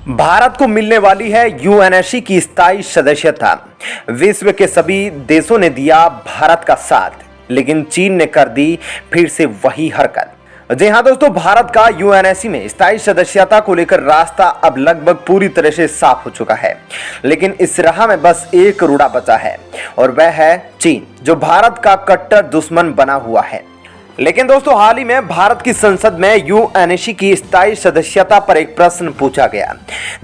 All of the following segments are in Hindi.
भारत को मिलने वाली है यूएनएससी की स्थायी सदस्यता। विश्व के सभी देशों ने दिया भारत का साथ, लेकिन चीन ने कर दी फिर से वही हरकत। जी हां दोस्तों, भारत का यूएनएससी में स्थायी सदस्यता को लेकर रास्ता अब लगभग पूरी तरह से साफ हो चुका है, लेकिन इस राह में बस एक रूड़ा बचा है और वह है चीन, जो भारत का कट्टर दुश्मन बना हुआ है। लेकिन दोस्तों, हाल ही में भारत की संसद में यूएनएससी की स्थायी सदस्यता पर एक प्रश्न पूछा गया,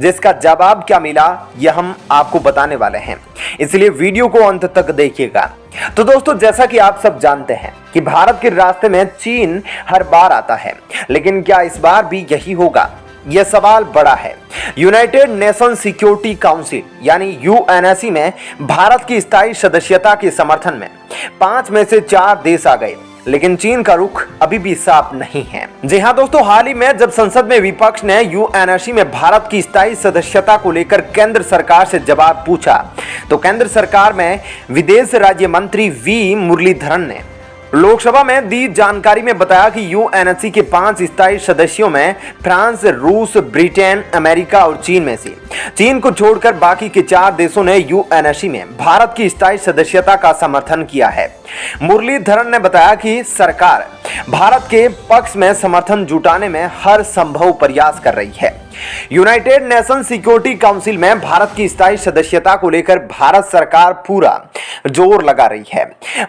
जिसका जवाब क्या मिला यह हम आपको बताने वाले हैं, इसलिए वीडियो को अंत तक देखिएगा। तो दोस्तों, जैसा कि आप सब जानते हैं कि भारत के रास्ते में चीन हर बार आता है, लेकिन क्या इस बार भी यही होगा? यह सवाल बड़ा है। यूनाइटेड नेशन सिक्योरिटी काउंसिल यानी यूएनएससी में भारत की स्थायी सदस्यता के समर्थन में 5 में से 4 देश आ गए, लेकिन चीन का रुख अभी भी साफ नहीं है। जी हां दोस्तों, हाल ही में जब संसद में विपक्ष ने यूएनएससी में भारत की स्थायी सदस्यता को लेकर केंद्र सरकार से जवाब पूछा, तो केंद्र सरकार में विदेश राज्य मंत्री वी मुरलीधरन ने लोकसभा में दी जानकारी में बताया कि यूएनएससी के 5 स्थायी सदस्यों में फ्रांस, रूस, ब्रिटेन, अमेरिका और चीन में से चीन को छोड़कर बाकी के 4 देशों ने यूएनएससी में भारत की स्थायी सदस्यता का समर्थन किया है। मुरलीधरन ने बताया कि सरकार भारत के पक्ष में समर्थन जुटाने में हर संभव प्रयास कर रही है। यूनाइटेड नेशन सिक्योरिटी काउंसिल में भारत की स्थायी सदस्यता को लेकर भारत सरकार पूरा जोर लगा रही है।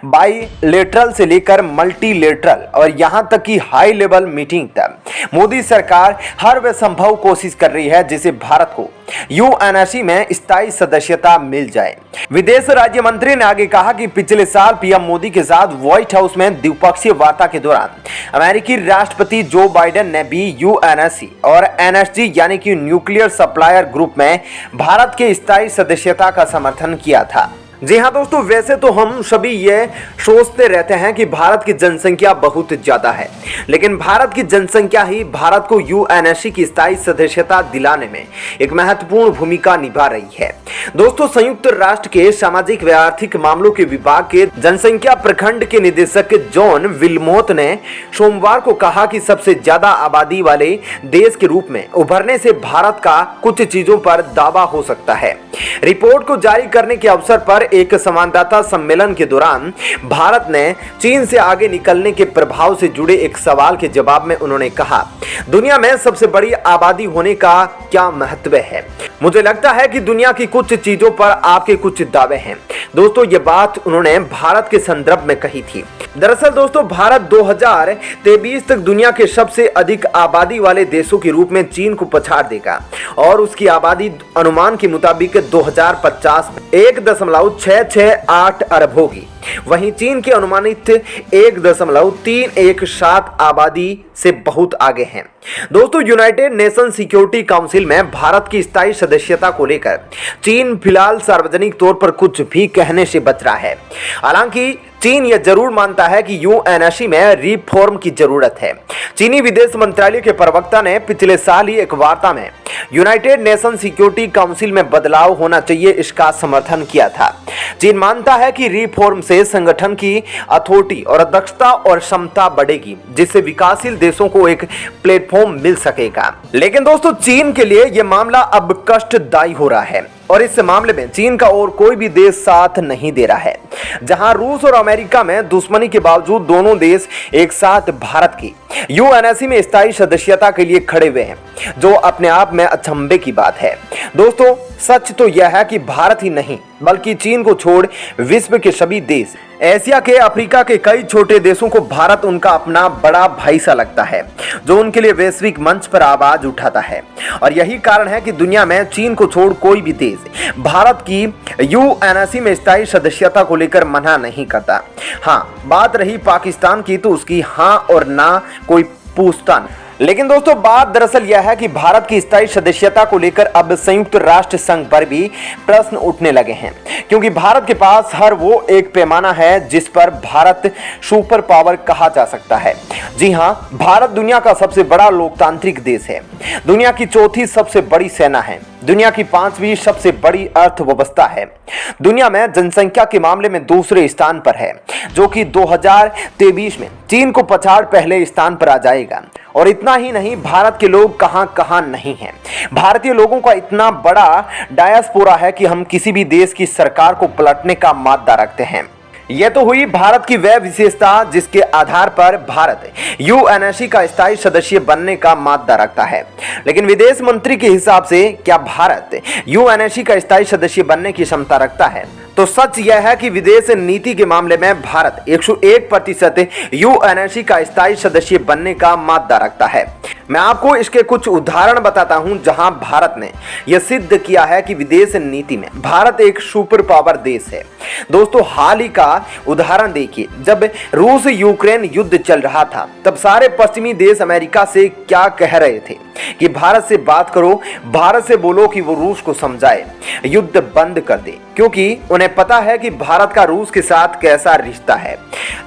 बाईलेटरल से लेकर मल्टीलेटरल और यहां तक कि हाई लेवल मीटिंग तक मोदी सरकार हर वह संभव कोशिश कर रही है जिसे भारत को यूएनएससी में स्थायी सदस्यता मिल जाए। विदेश राज्य मंत्री ने आगे कहा कि पिछले साल पीएम मोदी के साथ व्हाइट हाउस में द्विपक्षीय वार्ता के दौरान अमेरिकी राष्ट्रपति जो बाइडेन ने भी यूएनएससी और एनएसजी यानी कि न्यूक्लियर सप्लायर ग्रुप में भारत के स्थायी सदस्यता का समर्थन किया था। जी हाँ दोस्तों, वैसे तो हम सभी ये सोचते रहते हैं कि भारत की जनसंख्या बहुत ज्यादा है, लेकिन भारत की जनसंख्या ही भारत को यूएनएससी की स्थायी सदस्यता दिलाने में एक महत्वपूर्ण भूमिका निभा रही है। दोस्तों, संयुक्त राष्ट्र के सामाजिक व आर्थिक मामलों के विभाग के जनसंख्या प्रखंड के निदेशक जॉन विल्मोट ने सोमवार को कहा कि सबसे ज्यादा आबादी वाले देश के रूप में उभरने से भारत का कुछ चीजों पर दावा हो सकता है। रिपोर्ट को जारी करने के अवसर पर एक संवाददाता सम्मेलन के दौरान भारत ने चीन से आगे निकलने के प्रभाव से जुड़े एक सवाल के जवाब में उन्होंने कहा, दुनिया में सबसे बड़ी आबादी होने का क्या महत्व है? मुझे लगता है कि दुनिया की कुछ चीजों पर आपके कुछ दावे हैं। दोस्तों, ये बात उन्होंने भारत के संदर्भ में कही थी। दरअसल दोस्तों, भारत 2023 तक दुनिया के सबसे अधिक आबादी वाले देशों के रूप में चीन को पछाड़ देगा और उसकी आबादी अनुमान के मुताबिक 2050 में 1.668 अरब होगी। वहीं चीन के अनुमानित 1.317 आबादी से बहुत आगे हैं। दोस्तों, यूनाइटेड नेशन सिक्योरिटी काउंसिल में भारत की स्थायी सदस्यता को लेकर चीन फिलहाल सार्वजनिक तौर पर कुछ भी कहने से बच रहा है। हालांकि चीन यह जरूर मानता है कि यूएनएससी में रिफॉर्म की जरूरत है। चीनी विदेश मंत्रालय के प्रवक्ता ने पिछले साल ही एक वार्ता में यूनाइटेड नेशन सिक्योरिटी काउंसिल में बदलाव होना चाहिए, इसका समर्थन किया था। चीन मानता है कि रिफॉर्म से संगठन की अथॉरिटी और दक्षता और क्षमता बढ़ेगी, जिससे विकासशील देशों को एक प्लेटफॉर्म मिल सकेगा। लेकिन दोस्तों, चीन के लिए यह मामला अब कष्टदायी हो रहा है और इस मामले में चीन का और कोई भी देश साथ नहीं दे रहा है। जहां रूस और अमेरिका में दुश्मनी के बावजूद दोनों देश एक साथ भारत की यूएनएससी में स्थायी सदस्यता के लिए खड़े हुए हैं, जो अपने आप में अचंभे की बात है। दोस्तों, सच तो यह है कि भारत ही नहीं बल्कि चीन को छोड़ विश्व के सभी देश, एशिया के, अफ्रीका के कई छोटे देशों को भारत उनका अपना बड़ा भाई सा लगता है, जो उनके लिए वैश्विक मंच पर आवाज उठाता है। और यही कारण है कि दुनिया में चीन को छोड़ कोई भी देश भारत की यूएनएससी में स्थायी सदस्यता को लेकर मना नहीं करता। हाँ, बात रही पाकिस्तान की, तो उसकी हाँ और ना कोई पूछता नहीं। लेकिन दोस्तों, बात दरअसल यह है कि भारत की स्थायी सदस्यता को लेकर अब संयुक्त राष्ट्र संघ पर भी प्रश्न उठने लगे हैं, क्योंकि भारत के पास हर वो एक पैमाना है जिस पर भारत सुपर पावर कहा जा सकता है। जी हाँ, भारत दुनिया का सबसे बड़ा लोकतांत्रिक देश है, दुनिया की 4थी सबसे बड़ी सेना है, दुनिया की 5वीं सबसे बड़ी अर्थव्यवस्था है। दुनिया में जनसंख्या के मामले में दूसरे स्थान पर है, जो कि 2023 में चीन को पछाड़ पहले स्थान पर आ जाएगा। और इतना ही नहीं, भारत के लोग कहां कहां नहीं हैं। भारतीय लोगों का इतना बड़ा डायस्पोरा है कि हम किसी भी देश की सरकार को पलटने का मादा रखते हैं। यह तो हुई भारत की वह विशेषता जिसके आधार पर भारत यूएनएससी का स्थायी सदस्य बनने का मादा रखता है। लेकिन विदेश मंत्री के हिसाब से क्या भारत यूएनएससी का स्थायी सदस्य बनने की क्षमता रखता है? तो सच यह है कि विदेश नीति के मामले में भारत 101% यूएनएससी का स्थायी सदस्य बनने का मादा रखता है। मैं आपको इसके कुछ उदाहरण बताता हूं जहां भारत ने यह सिद्ध किया है कि विदेश नीति में भारत एक सुपर पावर देश है। दोस्तों, हाल ही का उदाहरण देखिए। जब रूस यूक्रेन युद्ध चल रहा था, तब सारे पश्चिमी देश अमेरिका से क्या कह रहे थे कि भारत से बात करो, भारत से बोलो कि वो रूस को समझाए, युद्ध बंद कर दे, क्योंकि उन्हें पता है कि भारत का रूस के साथ कैसा रिश्ता है।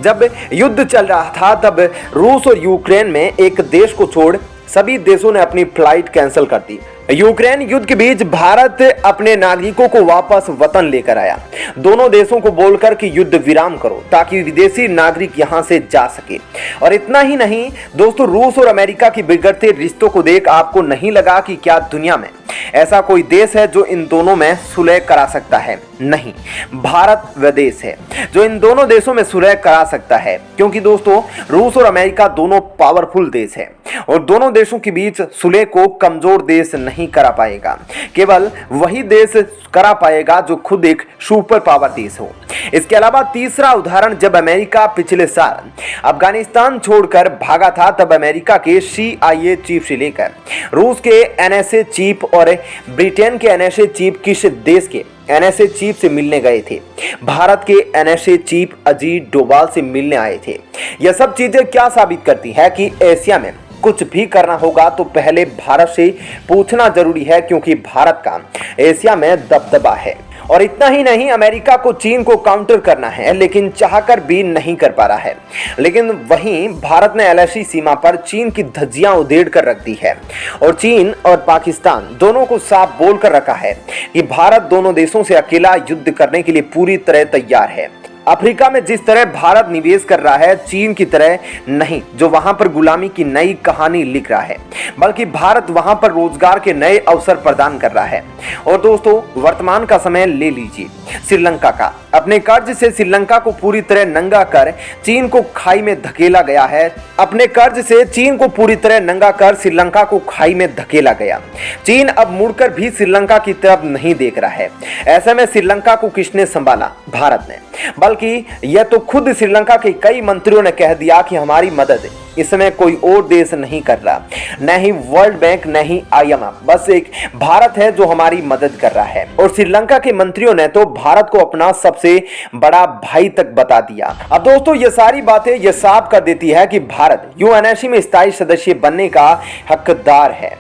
जब युद्ध चल रहा था, तब रूस और यूक्रेन में एक देश को छोड़ सभी देशों ने अपनी फ्लाइट कैंसिल कर दी। यूक्रेन युद्ध के बीच भारत अपने नागरिकों को वापस वतन लेकर आया, दोनों देशों को बोलकर कि युद्ध विराम करो ताकि विदेशी नागरिक यहां से जा सके। और इतना ही नहीं दोस्तों, रूस और अमेरिका की बिगड़ते रिश्तों को देख आपको नहीं लगा कि क्या दुनिया में ऐसा कोई देश है जो इन दोनों में सुलह करा सकता है? नहीं, भारत वह देश है जो इन दोनों देशों में सुलह करा सकता है, क्योंकि दोस्तों रूस और अमेरिका दोनों पावरफुल देश है और दोनों देशों के बीच सुलह को कमजोर देश नहीं करा पाएगा। केवल वही देश करा पाएगा जो खुद एक सुपर पावर देश हो। इसके अलावा तीसरा उदाहरण, जब अमेरिका पिछले साल अफगानिस्तान छोड़कर भागा था, तब अमेरिका के CIA चीफ से लेकर रूस के NSA चीफ और ब्रिटेन के NSA चीफ किस देश के NSA चीफ से मिलने गए थे? भारत के NSA चीफ अजीत डोभाल से मिलने आए थे। यह सब चीजें क्या साबित करती है कि एशिया में कुछ भी करना होगा तो पहले भारत से पूछना जरूरी है, क्योंकि भारत का एशिया में दबदबा है। और इतना ही नहीं, अमेरिका को चीन को काउंटर करना है, लेकिन चाहकर भी नहीं कर पा रहा है। लेकिन वहीं भारत ने LAC सीमा पर चीन की धज्जियां उधेड़ कर रख दी है और चीन और पाकिस्तान दोनों को साफ बोल कर रखा है कि भारत दोनों देशों से अकेला युद्ध करने के लिए पूरी तरह तैयार है। अफ्रीका में जिस तरह भारत निवेश कर रहा है, चीन की तरह नहीं जो वहां पर गुलामी की नई कहानी लिख रहा है, बल्कि भारत वहां पर रोजगार के नए अवसर प्रदान कर रहा है। और दोस्तों, वर्तमान का समय ले लीजिए श्रीलंका का। अपने कर्ज से श्रीलंका को पूरी तरह नंगा कर चीन को खाई में धकेला गया है। अपने कर्ज से चीन को पूरी तरह नंगा कर श्रीलंका को खाई में धकेला गया। चीन अब मुड़कर भी श्रीलंका की तरफ नहीं देख रहा है। ऐसे में श्रीलंका को किसने संभाला? भारत ने। बल्कि यह तो खुद श्रीलंका के कई मंत्रियों ने कह दिया कि हमारी मदद इस समय कोई और देश नहीं कर रहा, न ही वर्ल्ड बैंक, न ही IMF, बस एक भारत है जो हमारी मदद कर रहा है। और श्रीलंका के मंत्रियों ने तो भारत को अपना सबसे बड़ा भाई तक बता दिया। अब दोस्तों, ये सारी बातें ये साफ कर देती है कि भारत यूएनएससी में स्थायी सदस्य बनने का हकदार है।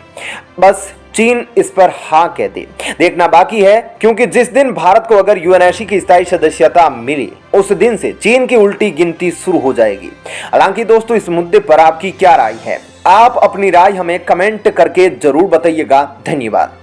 बस चीन इस पर हाँ कह दे। देखना बाकी है, क्योंकि जिस दिन भारत को अगर यूएनएससी की स्थायी सदस्यता मिली, उस दिन से चीन की उल्टी गिनती शुरू हो जाएगी। हालांकि दोस्तों, इस मुद्दे पर आपकी क्या राय है? आप अपनी राय हमें कमेंट करके जरूर बताइएगा। धन्यवाद।